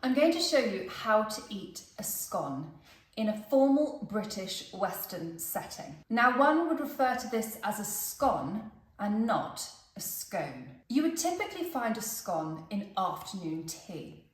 I'm going to show you how to eat a scone in a formal British Western setting. Now, one would refer to this as a scone and not a scone. You would typically find a scone in afternoon tea,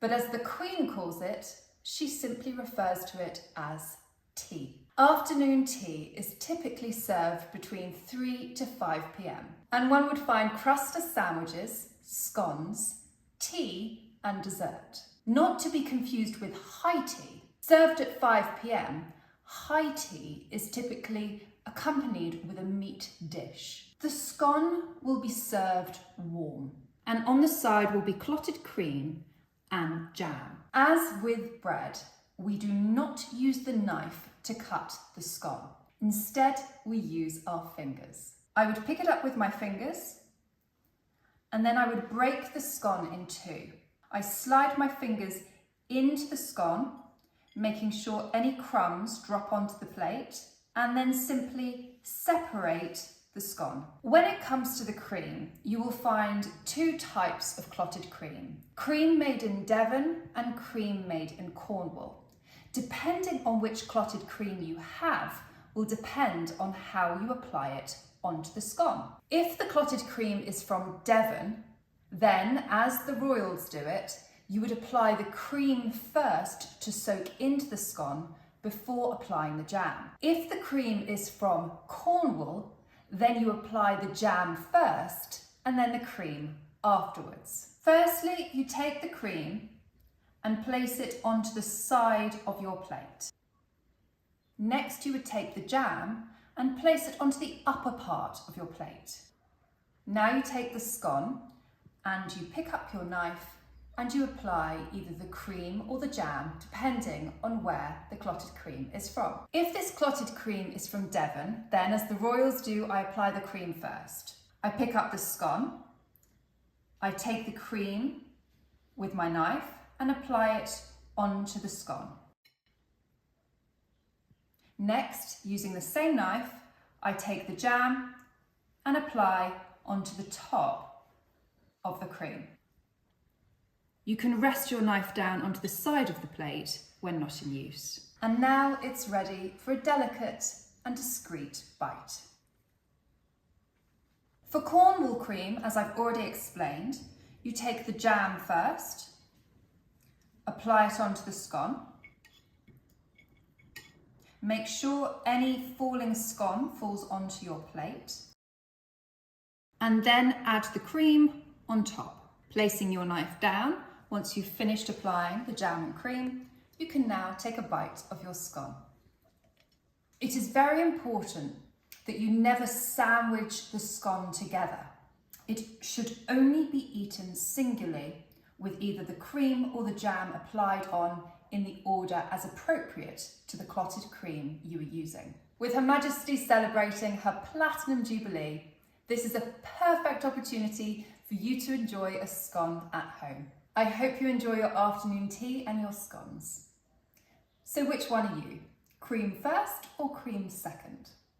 but as the Queen calls it, she simply refers to it as tea. Afternoon tea is typically served between 3 to 5 p.m. and one would find crust as sandwiches, scones, tea and dessert. Not to be confused with high tea. Served at 5 p.m, high tea is typically accompanied with a meat dish. The scone will be served warm and on the side will be clotted cream and jam. As with bread, we do not use the knife to cut the scone. Instead, we use our fingers. I would pick it up with my fingers and then I would break the scone in two. I slide my fingers into the scone, making sure any crumbs drop onto the plate, and then simply separate the scone. When it comes to the cream, you will find two types of clotted cream. Cream made in Devon and cream made in Cornwall. Depending on which clotted cream you have will depend on how you apply it onto the scone. If the clotted cream is from Devon, then as the royals do it, you would apply the cream first to soak into the scone before applying the jam. If the cream is from Cornwall, then you apply the jam first and then the cream afterwards. Firstly, you take the cream and place it onto the side of your plate. Next, you would take the jam and place it onto the upper part of your plate. Now you take the scone and you pick up your knife and you apply either the cream or the jam, depending on where the clotted cream is from. If this clotted cream is from Devon, then as the royals do, I apply the cream first. I pick up the scone, I take the cream with my knife and apply it onto the scone. Next, using the same knife, I take the jam and apply onto the top of the cream. You can rest your knife down onto the side of the plate when not in use. And now it's ready for a delicate and discreet bite. For Cornwall cream, as I've already explained, you take the jam first, apply it onto the scone. Make sure any falling scone falls onto your plate. And then add the cream on top. Placing your knife down, once you've finished applying the jam and cream, you can now take a bite of your scone. It is very important that you never sandwich the scone together. It should only be eaten singularly with either the cream or the jam applied on in the order as appropriate to the clotted cream you are using. With Her Majesty celebrating her Platinum Jubilee, this is a perfect opportunity for you to enjoy a scone at home. I hope you enjoy your afternoon tea and your scones. So which one are you? Cream first or cream second?